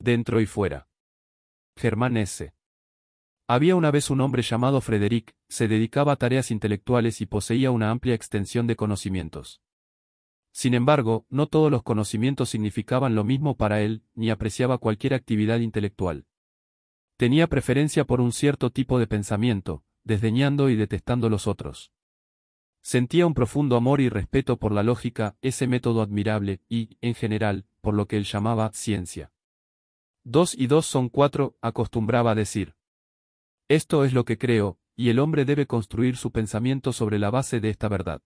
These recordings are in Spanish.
dentro y fuera. Germán S. Había una vez un hombre llamado Frederick, se dedicaba a tareas intelectuales y poseía una amplia extensión de conocimientos. Sin embargo, no todos los conocimientos significaban lo mismo para él, ni apreciaba cualquier actividad intelectual. Tenía preferencia por un cierto tipo de pensamiento, desdeñando y detestando los otros. Sentía un profundo amor y respeto por la lógica, ese método admirable, y, en general, por lo que él llamaba ciencia. 2 y 2 son 4, acostumbraba a decir. Esto es lo que creo, y el hombre debe construir su pensamiento sobre la base de esta verdad.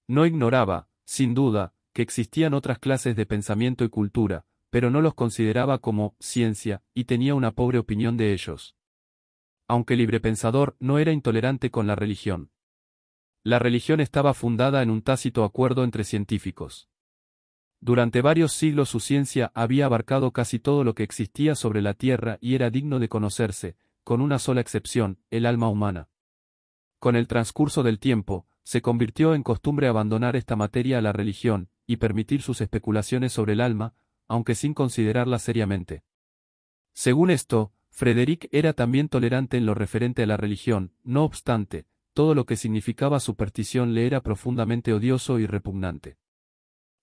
No ignoraba, sin duda, que existían otras clases de pensamiento y cultura, pero no los consideraba como ciencia, y tenía una pobre opinión de ellos. Aunque librepensador, no era intolerante con la religión. La religión estaba fundada en un tácito acuerdo entre científicos. Durante varios siglos su ciencia había abarcado casi todo lo que existía sobre la Tierra y era digno de conocerse, con una sola excepción, el alma humana. Con el transcurso del tiempo, se convirtió en costumbre abandonar esta materia a la religión, y permitir sus especulaciones sobre el alma, aunque sin considerarla seriamente. Según esto, Frederick era también tolerante en lo referente a la religión, no obstante, todo lo que significaba superstición le era profundamente odioso y repugnante.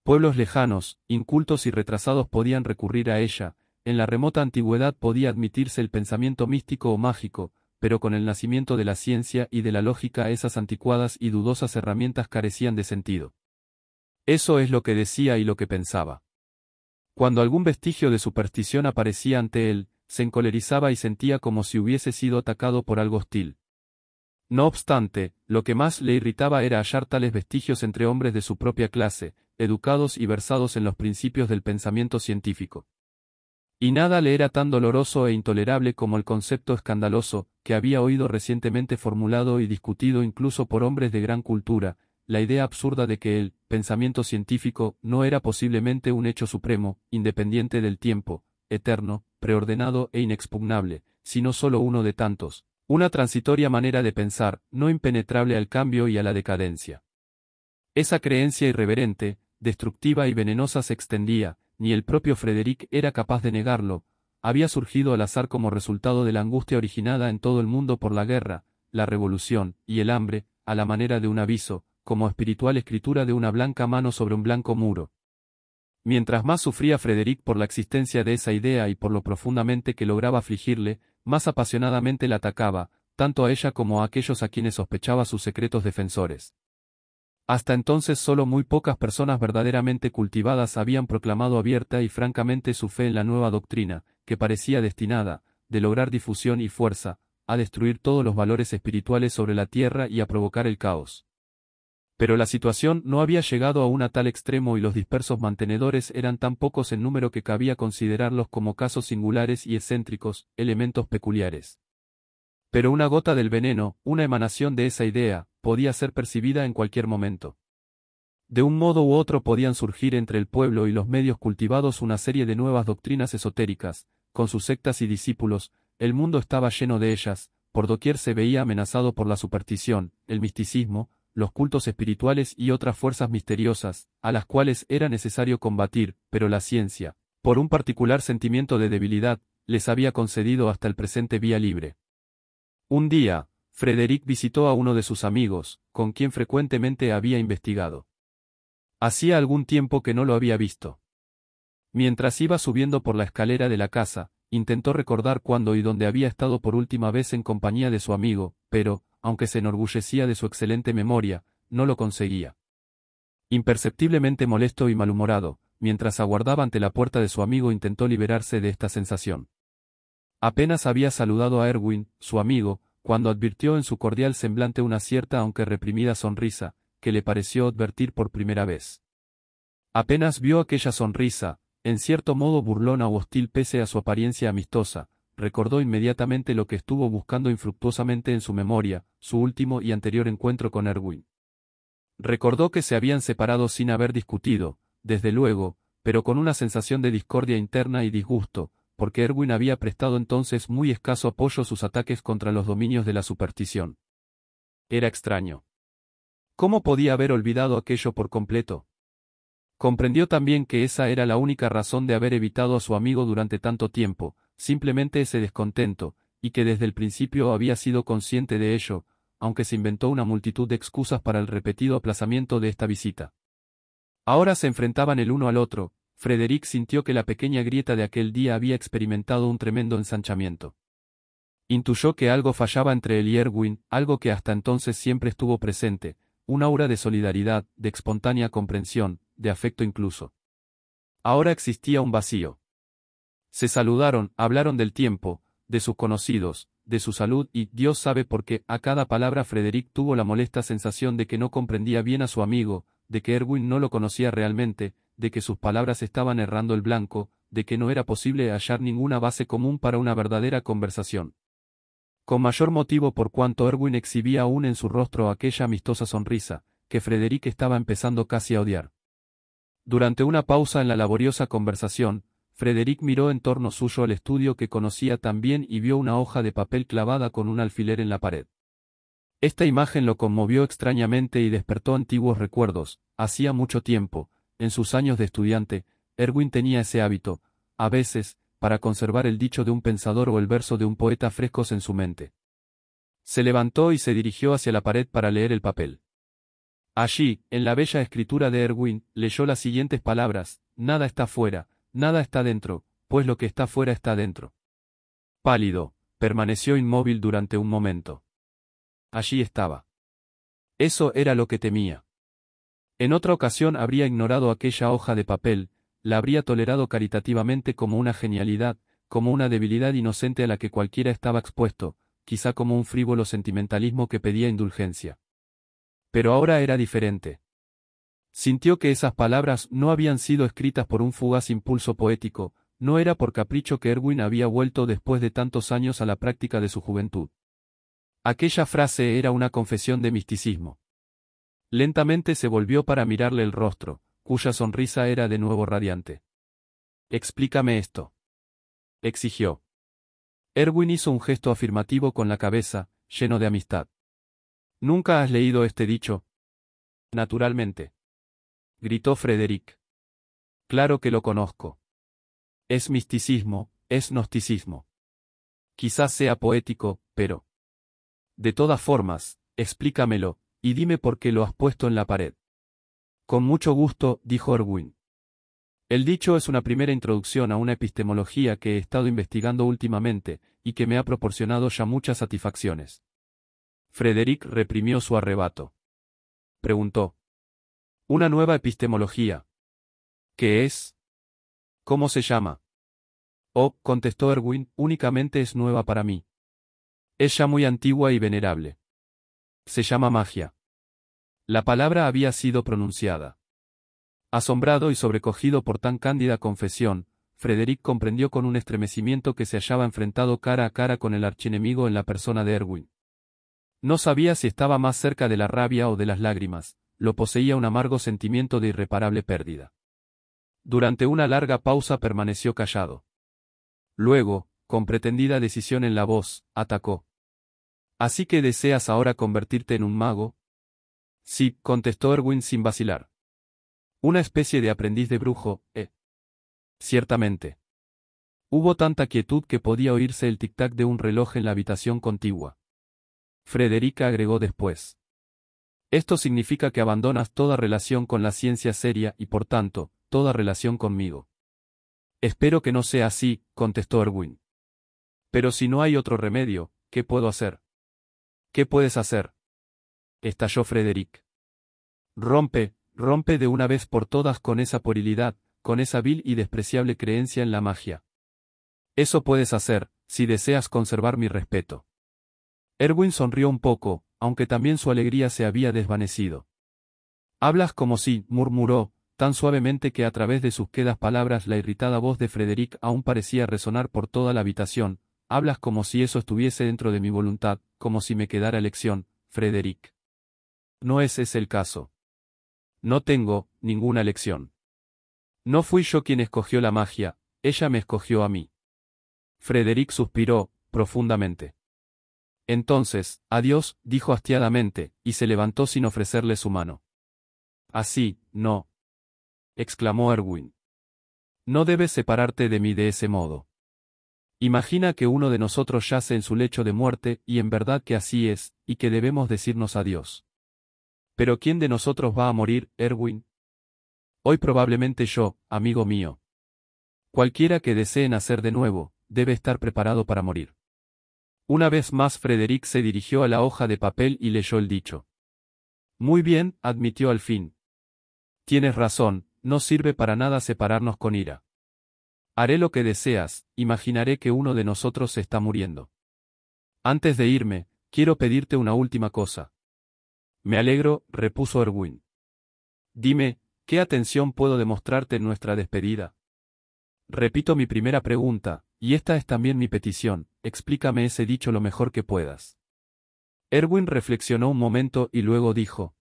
Pueblos lejanos, incultos y retrasados podían recurrir a ella, en la remota antigüedad podía admitirse el pensamiento místico o mágico, pero con el nacimiento de la ciencia y de la lógica esas anticuadas y dudosas herramientas carecían de sentido. Eso es lo que decía y lo que pensaba. Cuando algún vestigio de superstición aparecía ante él, se encolerizaba y sentía como si hubiese sido atacado por algo hostil. No obstante, lo que más le irritaba era hallar tales vestigios entre hombres de su propia clase, educados y versados en los principios del pensamiento científico. Y nada le era tan doloroso e intolerable como el concepto escandaloso, que había oído recientemente formulado y discutido incluso por hombres de gran cultura, la idea absurda de que el pensamiento científico no era posiblemente un hecho supremo, independiente del tiempo, eterno, preordenado e inexpugnable, sino solo uno de tantos, una transitoria manera de pensar, no impenetrable al cambio y a la decadencia. Esa creencia irreverente, destructiva y venenosa se extendía, ni el propio Frederick era capaz de negarlo, había surgido al azar como resultado de la angustia originada en todo el mundo por la guerra, la revolución, y el hambre, a la manera de un aviso, como espiritual escritura de una blanca mano sobre un blanco muro. Mientras más sufría Frederick por la existencia de esa idea y por lo profundamente que lograba afligirle, más apasionadamente la atacaba, tanto a ella como a aquellos a quienes sospechaba sus secretos defensores. Hasta entonces solo muy pocas personas verdaderamente cultivadas habían proclamado abierta y francamente su fe en la nueva doctrina, que parecía destinada, de lograr difusión y fuerza, a destruir todos los valores espirituales sobre la tierra y a provocar el caos. Pero la situación no había llegado a un tal extremo y los dispersos mantenedores eran tan pocos en número que cabía considerarlos como casos singulares y excéntricos, elementos peculiares. Pero una gota del veneno, una emanación de esa idea, podía ser percibida en cualquier momento. De un modo u otro podían surgir entre el pueblo y los medios cultivados una serie de nuevas doctrinas esotéricas, con sus sectas y discípulos, el mundo estaba lleno de ellas, por doquier se veía amenazado por la superstición, el misticismo, los cultos espirituales y otras fuerzas misteriosas, a las cuales era necesario combatir, pero la ciencia, por un particular sentimiento de debilidad, les había concedido hasta el presente vía libre. Un día, Frederick visitó a uno de sus amigos, con quien frecuentemente había investigado. Hacía algún tiempo que no lo había visto. Mientras iba subiendo por la escalera de la casa, intentó recordar cuándo y dónde había estado por última vez en compañía de su amigo, pero, aunque se enorgullecía de su excelente memoria, no lo conseguía. Imperceptiblemente molesto y malhumorado, mientras aguardaba ante la puerta de su amigo intentó liberarse de esta sensación. Apenas había saludado a Erwin, su amigo, cuando advirtió en su cordial semblante una cierta aunque reprimida sonrisa, que le pareció advertir por primera vez. Apenas vio aquella sonrisa, en cierto modo burlona o hostil pese a su apariencia amistosa, recordó inmediatamente lo que estuvo buscando infructuosamente en su memoria, su último y anterior encuentro con Erwin. Recordó que se habían separado sin haber discutido, desde luego, pero con una sensación de discordia interna y disgusto, porque Erwin había prestado entonces muy escaso apoyo a sus ataques contra los dominios de la superstición. Era extraño. ¿Cómo podía haber olvidado aquello por completo? Comprendió también que esa era la única razón de haber evitado a su amigo durante tanto tiempo, simplemente ese descontento, y que desde el principio había sido consciente de ello, aunque se inventó una multitud de excusas para el repetido aplazamiento de esta visita. Ahora se enfrentaban el uno al otro. Frederick sintió que la pequeña grieta de aquel día había experimentado un tremendo ensanchamiento. Intuyó que algo fallaba entre él y Erwin, algo que hasta entonces siempre estuvo presente, un aura de solidaridad, de espontánea comprensión, de afecto incluso. Ahora existía un vacío. Se saludaron, hablaron del tiempo, de sus conocidos, de su salud y, Dios sabe por qué, a cada palabra Frederick tuvo la molesta sensación de que no comprendía bien a su amigo, de que Erwin no lo conocía realmente, de que sus palabras estaban errando el blanco, de que no era posible hallar ninguna base común para una verdadera conversación. Con mayor motivo por cuanto Erwin exhibía aún en su rostro aquella amistosa sonrisa, que Frederick estaba empezando casi a odiar. Durante una pausa en la laboriosa conversación, Frederick miró en torno suyo el estudio que conocía tan bien y vio una hoja de papel clavada con un alfiler en la pared. Esta imagen lo conmovió extrañamente y despertó antiguos recuerdos. Hacía mucho tiempo, en sus años de estudiante, Erwin tenía ese hábito, a veces, para conservar el dicho de un pensador o el verso de un poeta frescos en su mente. Se levantó y se dirigió hacia la pared para leer el papel. Allí, en la bella escritura de Erwin, leyó las siguientes palabras: nada está fuera, nada está dentro, pues lo que está fuera está dentro. Pálido, permaneció inmóvil durante un momento. Allí estaba. Eso era lo que temía. En otra ocasión habría ignorado aquella hoja de papel, la habría tolerado caritativamente como una genialidad, como una debilidad inocente a la que cualquiera estaba expuesto, quizá como un frívolo sentimentalismo que pedía indulgencia. Pero ahora era diferente. Sintió que esas palabras no habían sido escritas por un fugaz impulso poético, no era por capricho que Erwin había vuelto después de tantos años a la práctica de su juventud. Aquella frase era una confesión de misticismo. Lentamente se volvió para mirarle el rostro, cuya sonrisa era de nuevo radiante. «Explícame esto», exigió. Erwin hizo un gesto afirmativo con la cabeza, lleno de amistad. «¿Nunca has leído este dicho?» «Naturalmente», gritó Frederick. «Claro que lo conozco. Es misticismo, es gnosticismo. Quizás sea poético, pero... De todas formas, explícamelo, y dime por qué lo has puesto en la pared». «Con mucho gusto», dijo Erwin. «El dicho es una primera introducción a una epistemología que he estado investigando últimamente, y que me ha proporcionado ya muchas satisfacciones». Frederick reprimió su arrebato. Preguntó. «¿Una nueva epistemología? ¿Qué es? ¿Cómo se llama?» «Oh», contestó Erwin, «únicamente es nueva para mí. Es ya muy antigua y venerable. Se llama magia». La palabra había sido pronunciada. Asombrado y sobrecogido por tan cándida confesión, Frederick comprendió con un estremecimiento que se hallaba enfrentado cara a cara con el archienemigo en la persona de Erwin. No sabía si estaba más cerca de la rabia o de las lágrimas, lo poseía un amargo sentimiento de irreparable pérdida. Durante una larga pausa permaneció callado. Luego, con pretendida decisión en la voz, atacó. «¿Así que deseas ahora convertirte en un mago?» «Sí», contestó Erwin sin vacilar. «Una especie de aprendiz de brujo, ¿eh?» «Ciertamente». Hubo tanta quietud que podía oírse el tic-tac de un reloj en la habitación contigua. Frederica agregó después. «Esto significa que abandonas toda relación con la ciencia seria y por tanto, toda relación conmigo». «Espero que no sea así», contestó Erwin. «Pero si no hay otro remedio, ¿qué puedo hacer?» «¿Qué puedes hacer?», estalló Frederick. «Rompe de una vez por todas con esa puerilidad, con esa vil y despreciable creencia en la magia. Eso puedes hacer, si deseas conservar mi respeto». Erwin sonrió un poco, aunque también su alegría se había desvanecido. «Hablas como si», murmuró, tan suavemente que a través de sus quedas palabras la irritada voz de Frederick aún parecía resonar por toda la habitación. «Hablas como si eso estuviese dentro de mi voluntad, como si me quedara elección, Frederick. No es ese el caso. No tengo ninguna elección. No fui yo quien escogió la magia, ella me escogió a mí». Frederick suspiró, profundamente. «Entonces, adiós», dijo hastiadamente, y se levantó sin ofrecerle su mano. «Así, no. exclamó Erwin. No debes separarte de mí de ese modo. Imagina que uno de nosotros yace en su lecho de muerte, y en verdad que así es, y que debemos decirnos adiós. Pero ¿quién de nosotros va a morir, Erwin? Hoy probablemente yo, amigo mío. Cualquiera que desee nacer de nuevo, debe estar preparado para morir. Una vez más Frederick se dirigió a la hoja de papel y leyó el dicho. Muy bien, admitió al fin. Tienes razón, no sirve para nada separarnos con ira. Haré lo que deseas, imaginaré que uno de nosotros se está muriendo. Antes de irme, quiero pedirte una última cosa. Me alegro, repuso Erwin. Dime, ¿qué atención puedo demostrarte en nuestra despedida? Repito mi primera pregunta, y esta es también mi petición, explícame ese dicho lo mejor que puedas. Erwin reflexionó un momento y luego dijo.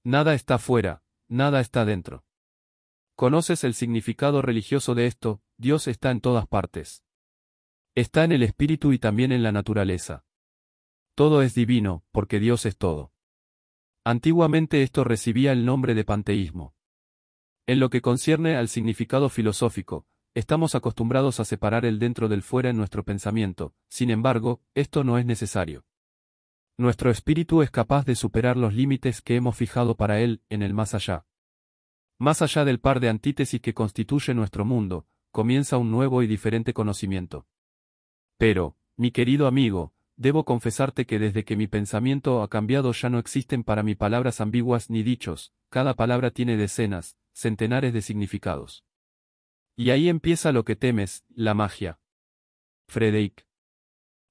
Nada está fuera, nada está dentro. ¿Conoces el significado religioso de esto? Dios está en todas partes. Está en el espíritu y también en la naturaleza. Todo es divino, porque Dios es todo. Antiguamente esto recibía el nombre de panteísmo. En lo que concierne al significado filosófico, estamos acostumbrados a separar el dentro del fuera en nuestro pensamiento, sin embargo, esto no es necesario. Nuestro espíritu es capaz de superar los límites que hemos fijado para él, en el más allá. Más allá del par de antítesis que constituye nuestro mundo, comienza un nuevo y diferente conocimiento. Pero, mi querido amigo, debo confesarte que desde que mi pensamiento ha cambiado ya no existen para mí palabras ambiguas ni dichos, cada palabra tiene decenas, centenares de significados. Y ahí empieza lo que temes, la magia. Frederick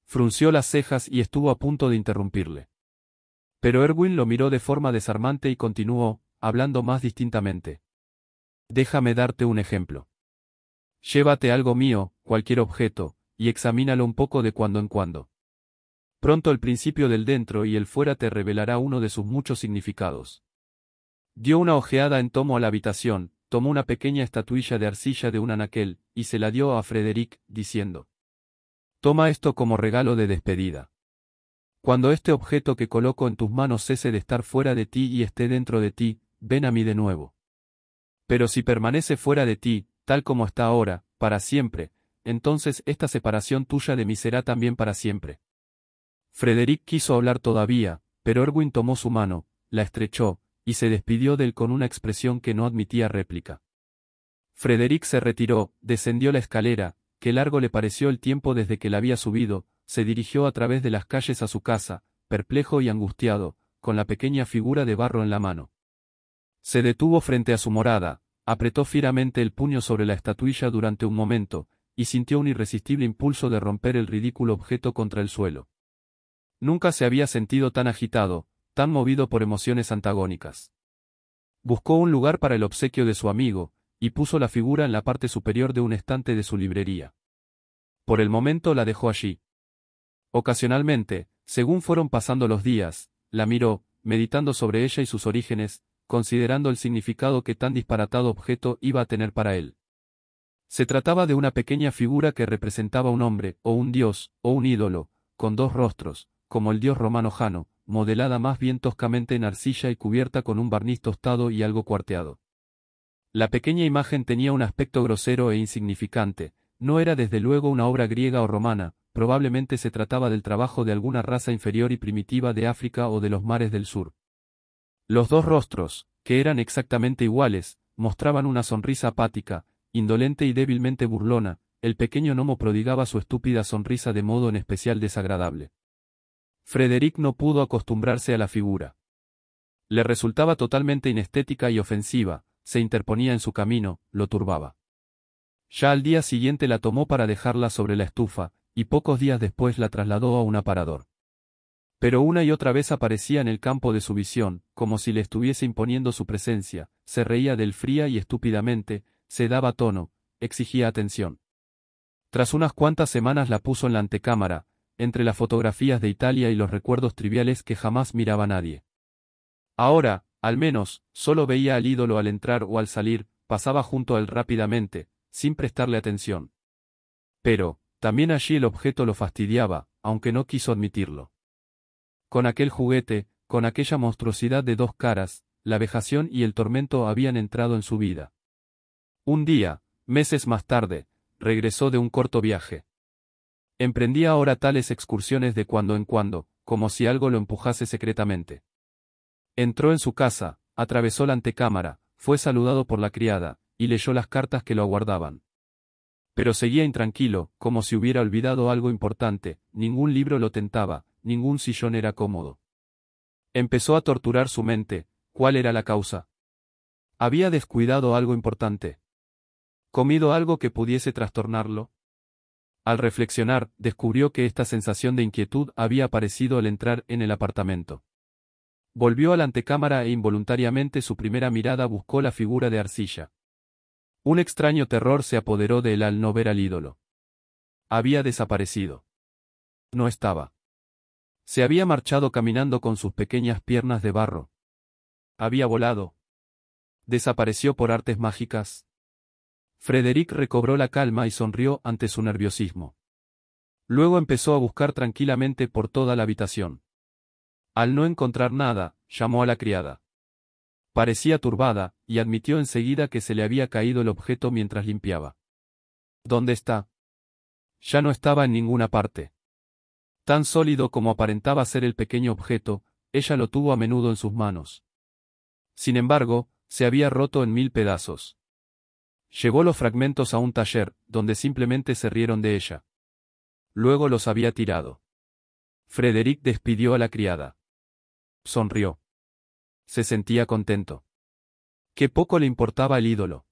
frunció las cejas y estuvo a punto de interrumpirle. Pero Erwin lo miró de forma desarmante y continuó, hablando más distintamente. Déjame darte un ejemplo. Llévate algo mío, cualquier objeto, y examínalo un poco de cuando en cuando. Pronto el principio del dentro y el fuera te revelará uno de sus muchos significados. Dio una ojeada en tomo a la habitación, tomó una pequeña estatuilla de arcilla de un anaquel, y se la dio a Frederick, diciendo. Toma esto como regalo de despedida. Cuando este objeto que coloco en tus manos cese de estar fuera de ti y esté dentro de ti, ven a mí de nuevo. Pero si permanece fuera de ti, tal como está ahora, para siempre, entonces esta separación tuya de mí será también para siempre. Frederick quiso hablar todavía, pero Erwin tomó su mano, la estrechó, y se despidió de él con una expresión que no admitía réplica. Frederick se retiró, descendió la escalera, que largo le pareció el tiempo desde que la había subido, se dirigió a través de las calles a su casa, perplejo y angustiado, con la pequeña figura de barro en la mano. Se detuvo frente a su morada, apretó fieramente el puño sobre la estatuilla durante un momento, y sintió un irresistible impulso de romper el ridículo objeto contra el suelo. Nunca se había sentido tan agitado, tan movido por emociones antagónicas. Buscó un lugar para el obsequio de su amigo, y puso la figura en la parte superior de un estante de su librería. Por el momento la dejó allí. Ocasionalmente, según fueron pasando los días, la miró, meditando sobre ella y sus orígenes, considerando el significado que tan disparatado objeto iba a tener para él. Se trataba de una pequeña figura que representaba un hombre, o un dios, o un ídolo, con dos rostros, como el dios romano Jano, modelada más bien toscamente en arcilla y cubierta con un barniz tostado y algo cuarteado. La pequeña imagen tenía un aspecto grosero e insignificante, no era desde luego una obra griega o romana, probablemente se trataba del trabajo de alguna raza inferior y primitiva de África o de los mares del sur. Los dos rostros, que eran exactamente iguales, mostraban una sonrisa apática, indolente y débilmente burlona, el pequeño gnomo prodigaba su estúpida sonrisa de modo en especial desagradable. Frederick no pudo acostumbrarse a la figura. Le resultaba totalmente inestética y ofensiva, se interponía en su camino, lo turbaba. Ya al día siguiente la tomó para dejarla sobre la estufa, y pocos días después la trasladó a un aparador. Pero una y otra vez aparecía en el campo de su visión, como si le estuviese imponiendo su presencia, se reía de él fría y estúpidamente, se daba tono, exigía atención. Tras unas cuantas semanas la puso en la antecámara, entre las fotografías de Italia y los recuerdos triviales que jamás miraba nadie. Ahora, al menos, solo veía al ídolo al entrar o al salir, pasaba junto a él rápidamente, sin prestarle atención. Pero, también allí el objeto lo fastidiaba, aunque no quiso admitirlo. Con aquel juguete, con aquella monstruosidad de dos caras, la vejación y el tormento habían entrado en su vida. Un día, meses más tarde, regresó de un corto viaje. Emprendía ahora tales excursiones de cuando en cuando, como si algo lo empujase secretamente. Entró en su casa, atravesó la antecámara, fue saludado por la criada, y leyó las cartas que lo aguardaban. Pero seguía intranquilo, como si hubiera olvidado algo importante, ningún libro lo tentaba, ningún sillón era cómodo. Empezó a torturar su mente. ¿Cuál era la causa? ¿Había descuidado algo importante? ¿Comido algo que pudiese trastornarlo? Al reflexionar, descubrió que esta sensación de inquietud había aparecido al entrar en el apartamento. Volvió a la antecámara e involuntariamente su primera mirada buscó la figura de arcilla. Un extraño terror se apoderó de él al no ver al ídolo. Había desaparecido. No estaba. Se había marchado caminando con sus pequeñas piernas de barro. Había volado. Desapareció por artes mágicas. Frederick recobró la calma y sonrió ante su nerviosismo. Luego empezó a buscar tranquilamente por toda la habitación. Al no encontrar nada, llamó a la criada. Parecía turbada, y admitió enseguida que se le había caído el objeto mientras limpiaba. ¿Dónde está? Ya no estaba en ninguna parte. Tan sólido como aparentaba ser el pequeño objeto, ella lo tuvo a menudo en sus manos. Sin embargo, se había roto en 1000 pedazos. Llevó los fragmentos a un taller, donde simplemente se rieron de ella. Luego los había tirado. Frederick despidió a la criada. Sonrió. Se sentía contento. Qué poco le importaba el ídolo.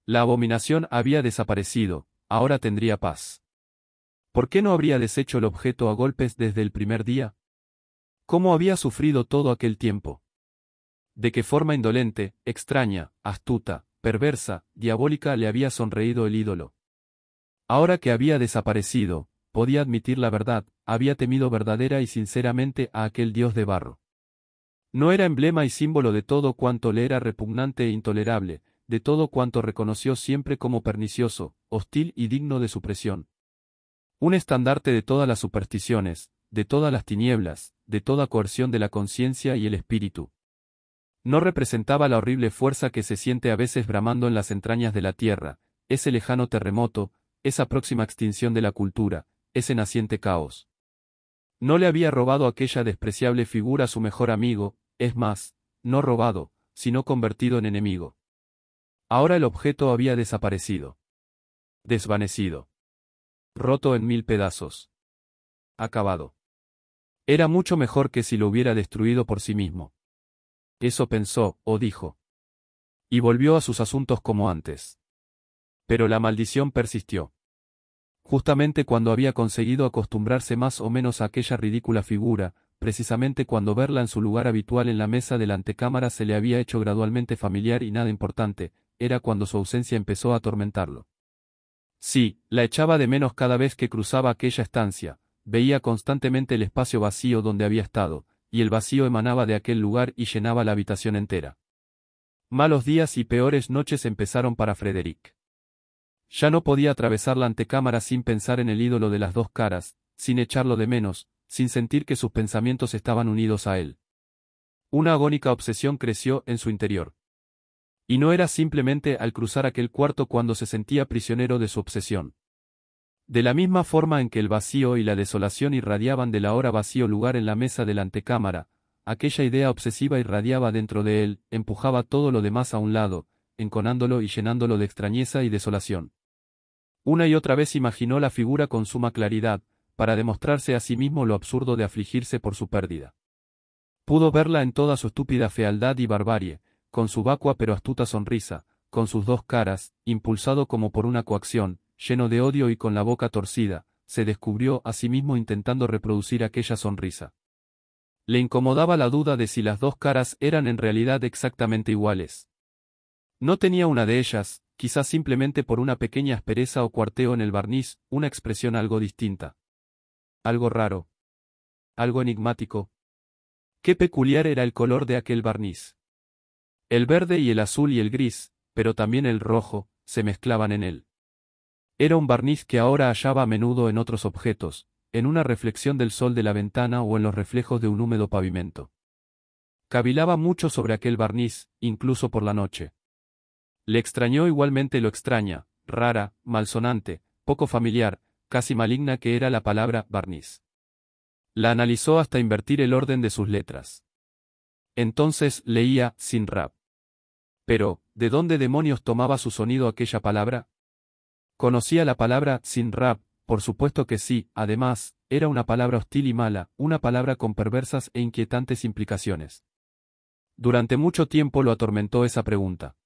La abominación había desaparecido, ahora tendría paz. ¿Por qué no habría deshecho el objeto a golpes desde el primer día? ¿Cómo había sufrido todo aquel tiempo? ¿De qué forma indolente, extraña, astuta, perversa, diabólica le había sonreído el ídolo? Ahora que había desaparecido, podía admitir la verdad, había temido verdadera y sinceramente a aquel dios de barro. No era emblema y símbolo de todo cuanto le era repugnante e intolerable, de todo cuanto reconoció siempre como pernicioso, hostil y digno de supresión. Un estandarte de todas las supersticiones, de todas las tinieblas, de toda coerción de la conciencia y el espíritu. No representaba la horrible fuerza que se siente a veces bramando en las entrañas de la tierra, ese lejano terremoto, esa próxima extinción de la cultura, ese naciente caos. No le había robado aquella despreciable figura a su mejor amigo, es más, no robado, sino convertido en enemigo. Ahora el objeto había desaparecido. Desvanecido. Roto en 1000 pedazos. Acabado. Era mucho mejor que si lo hubiera destruido por sí mismo. Eso pensó, o dijo. Y volvió a sus asuntos como antes. Pero la maldición persistió. Justamente cuando había conseguido acostumbrarse más o menos a aquella ridícula figura, precisamente cuando verla en su lugar habitual en la mesa de la antecámara se le había hecho gradualmente familiar y nada importante, era cuando su ausencia empezó a atormentarlo. Sí, la echaba de menos cada vez que cruzaba aquella estancia, veía constantemente el espacio vacío donde había estado, y el vacío emanaba de aquel lugar y llenaba la habitación entera. Malos días y peores noches empezaron para Frederick. Ya no podía atravesar la antecámara sin pensar en el ídolo de las dos caras, sin echarlo de menos, sin sentir que sus pensamientos estaban unidos a él. Una agónica obsesión creció en su interior. Y no era simplemente al cruzar aquel cuarto cuando se sentía prisionero de su obsesión. De la misma forma en que el vacío y la desolación irradiaban del ahora vacío lugar en la mesa de la antecámara, aquella idea obsesiva irradiaba dentro de él, empujaba todo lo demás a un lado, enconándolo y llenándolo de extrañeza y desolación. Una y otra vez imaginó la figura con suma claridad, para demostrarse a sí mismo lo absurdo de afligirse por su pérdida. Pudo verla en toda su estúpida fealdad y barbarie, con su vacua pero astuta sonrisa, con sus dos caras, impulsado como por una coacción, lleno de odio y con la boca torcida, se descubrió a sí mismo intentando reproducir aquella sonrisa. Le incomodaba la duda de si las dos caras eran en realidad exactamente iguales. No tenía una de ellas, quizás simplemente por una pequeña aspereza o cuarteo en el barniz, una expresión algo distinta. Algo raro. Algo enigmático. Qué peculiar era el color de aquel barniz. El verde y el azul y el gris, pero también el rojo, se mezclaban en él. Era un barniz que ahora hallaba a menudo en otros objetos, en una reflexión del sol de la ventana o en los reflejos de un húmedo pavimento. Cavilaba mucho sobre aquel barniz, incluso por la noche. Le extrañó igualmente lo extraña, rara, malsonante, poco familiar, casi maligna que era la palabra barniz. La analizó hasta invertir el orden de sus letras. Entonces leía sin rap. Pero, ¿de dónde demonios tomaba su sonido aquella palabra? Conocía la palabra sin rap, por supuesto que sí, además, era una palabra hostil y mala, una palabra con perversas e inquietantes implicaciones. Durante mucho tiempo lo atormentó esa pregunta.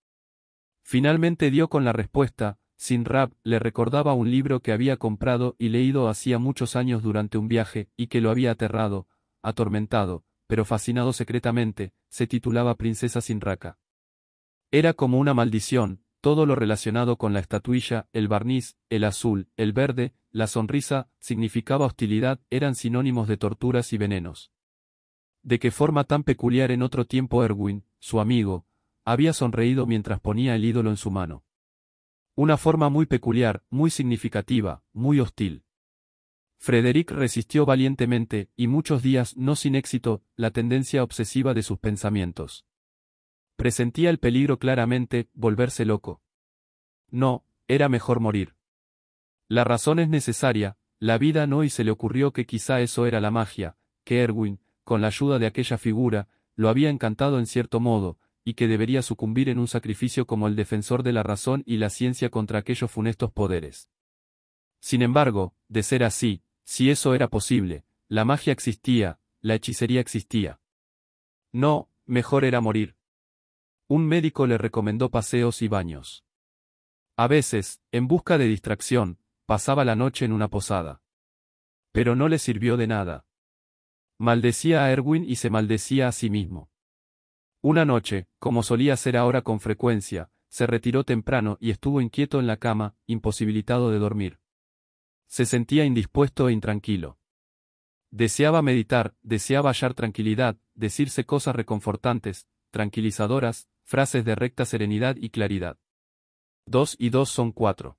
Finalmente dio con la respuesta. Sin rap le recordaba un libro que había comprado y leído hacía muchos años durante un viaje, y que lo había aterrado, atormentado, pero fascinado secretamente. Se titulaba Princesa Sinraka. Era como una maldición, todo lo relacionado con la estatuilla, el barniz, el azul, el verde, la sonrisa, significaba hostilidad, eran sinónimos de torturas y venenos. De qué forma tan peculiar en otro tiempo Erwin, su amigo, había sonreído mientras ponía el ídolo en su mano. Una forma muy peculiar, muy significativa, muy hostil. Frederick resistió valientemente, y muchos días, no sin éxito, la tendencia obsesiva de sus pensamientos. Presentía el peligro claramente, volverse loco. No, era mejor morir. La razón es necesaria, la vida no, y se le ocurrió que quizá eso era la magia, que Erwin, con la ayuda de aquella figura, lo había encantado en cierto modo, y que debería sucumbir en un sacrificio como el defensor de la razón y la ciencia contra aquellos funestos poderes. Sin embargo, de ser así, si eso era posible, la magia existía, la hechicería existía. No, mejor era morir. Un médico le recomendó paseos y baños. A veces, en busca de distracción, pasaba la noche en una posada. Pero no le sirvió de nada. Maldecía a Erwin y se maldecía a sí mismo. Una noche, como solía hacer ahora con frecuencia, se retiró temprano y estuvo inquieto en la cama, imposibilitado de dormir. Se sentía indispuesto e intranquilo. Deseaba meditar, deseaba hallar tranquilidad, decirse cosas reconfortantes, tranquilizadoras, frases de recta serenidad y claridad. 2 y 2 son 4.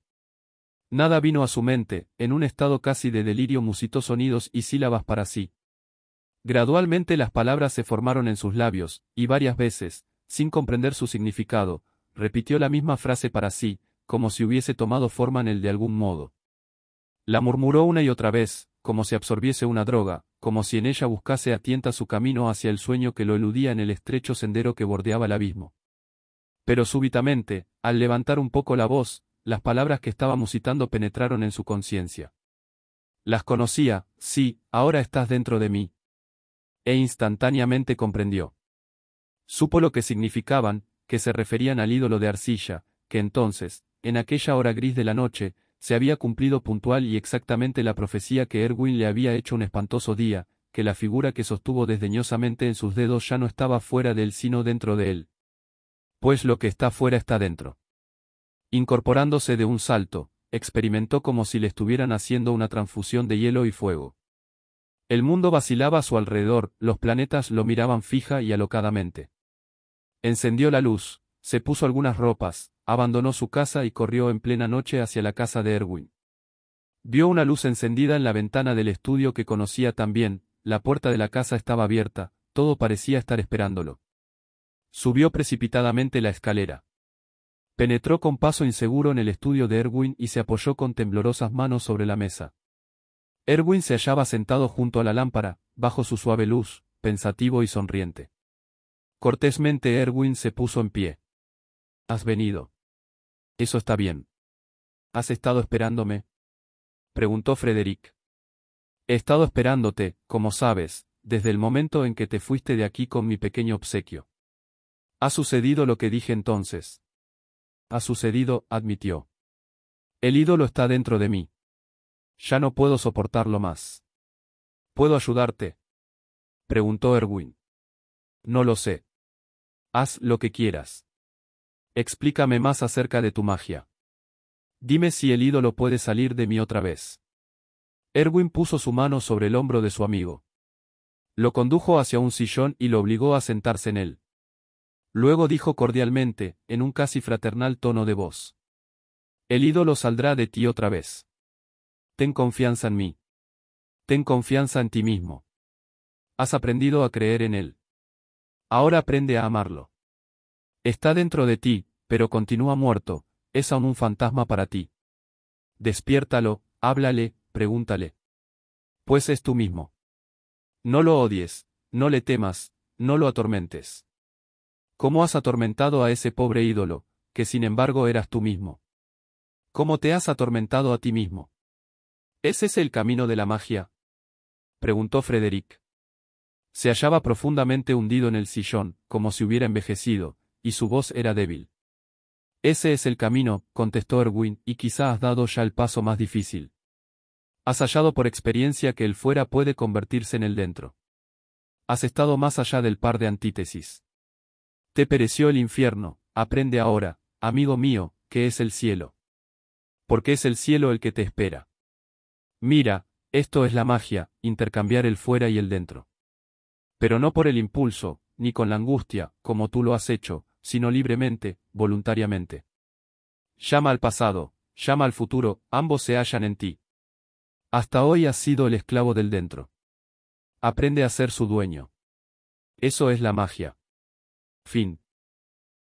Nada vino a su mente, en un estado casi de delirio musitó sonidos y sílabas para sí. Gradualmente las palabras se formaron en sus labios, y varias veces, sin comprender su significado, repitió la misma frase para sí, como si hubiese tomado forma en él de algún modo. La murmuró una y otra vez, como si absorbiese una droga, como si en ella buscase a tientas su camino hacia el sueño que lo eludía en el estrecho sendero que bordeaba el abismo. Pero súbitamente, al levantar un poco la voz, las palabras que estaba musitando penetraron en su conciencia. Las conocía, sí, ahora estás dentro de mí. E instantáneamente comprendió. Supo lo que significaban, que se referían al ídolo de arcilla, que entonces, en aquella hora gris de la noche, se había cumplido puntual y exactamente la profecía que Erwin le había hecho un espantoso día, que la figura que sostuvo desdeñosamente en sus dedos ya no estaba fuera de él sino dentro de él. Pues lo que está fuera está dentro. Incorporándose de un salto, experimentó como si le estuvieran haciendo una transfusión de hielo y fuego. El mundo vacilaba a su alrededor, los planetas lo miraban fija y alocadamente. Encendió la luz, se puso algunas ropas, abandonó su casa y corrió en plena noche hacia la casa de Erwin. Vio una luz encendida en la ventana del estudio que conocía tan bien, la puerta de la casa estaba abierta, todo parecía estar esperándolo. Subió precipitadamente la escalera. Penetró con paso inseguro en el estudio de Erwin y se apoyó con temblorosas manos sobre la mesa. Erwin se hallaba sentado junto a la lámpara, bajo su suave luz, pensativo y sonriente. Cortésmente Erwin se puso en pie. ¿Has venido? Eso está bien. ¿Has estado esperándome? Preguntó Frederick. He estado esperándote, como sabes, desde el momento en que te fuiste de aquí con mi pequeño obsequio. Ha sucedido lo que dije entonces. Ha sucedido, admitió. El ídolo está dentro de mí. Ya no puedo soportarlo más. ¿Puedo ayudarte? Preguntó Erwin. No lo sé. Haz lo que quieras. Explícame más acerca de tu magia. Dime si el ídolo puede salir de mí otra vez. Erwin puso su mano sobre el hombro de su amigo. Lo condujo hacia un sillón y lo obligó a sentarse en él. Luego dijo cordialmente, en un casi fraternal tono de voz. El ídolo saldrá de ti otra vez. Ten confianza en mí. Ten confianza en ti mismo. Has aprendido a creer en él. Ahora aprende a amarlo. Está dentro de ti, pero continúa muerto, es aún un fantasma para ti. Despiértalo, háblale, pregúntale. Pues es tú mismo. No lo odies, no le temas, no lo atormentes. ¿Cómo has atormentado a ese pobre ídolo, que sin embargo eras tú mismo? ¿Cómo te has atormentado a ti mismo? ¿Es ese el camino de la magia? Preguntó Frederick. Se hallaba profundamente hundido en el sillón, como si hubiera envejecido, y su voz era débil. Ese es el camino, contestó Erwin, y quizá has dado ya el paso más difícil. Has hallado por experiencia que el fuera puede convertirse en el dentro. Has estado más allá del par de antítesis. Te pereció el infierno, aprende ahora, amigo mío, que es el cielo. Porque es el cielo el que te espera. Mira, esto es la magia, intercambiar el fuera y el dentro. Pero no por el impulso, ni con la angustia, como tú lo has hecho, sino libremente, voluntariamente. Llama al pasado, llama al futuro, ambos se hallan en ti. Hasta hoy has sido el esclavo del dentro. Aprende a ser su dueño. Eso es la magia. Fin.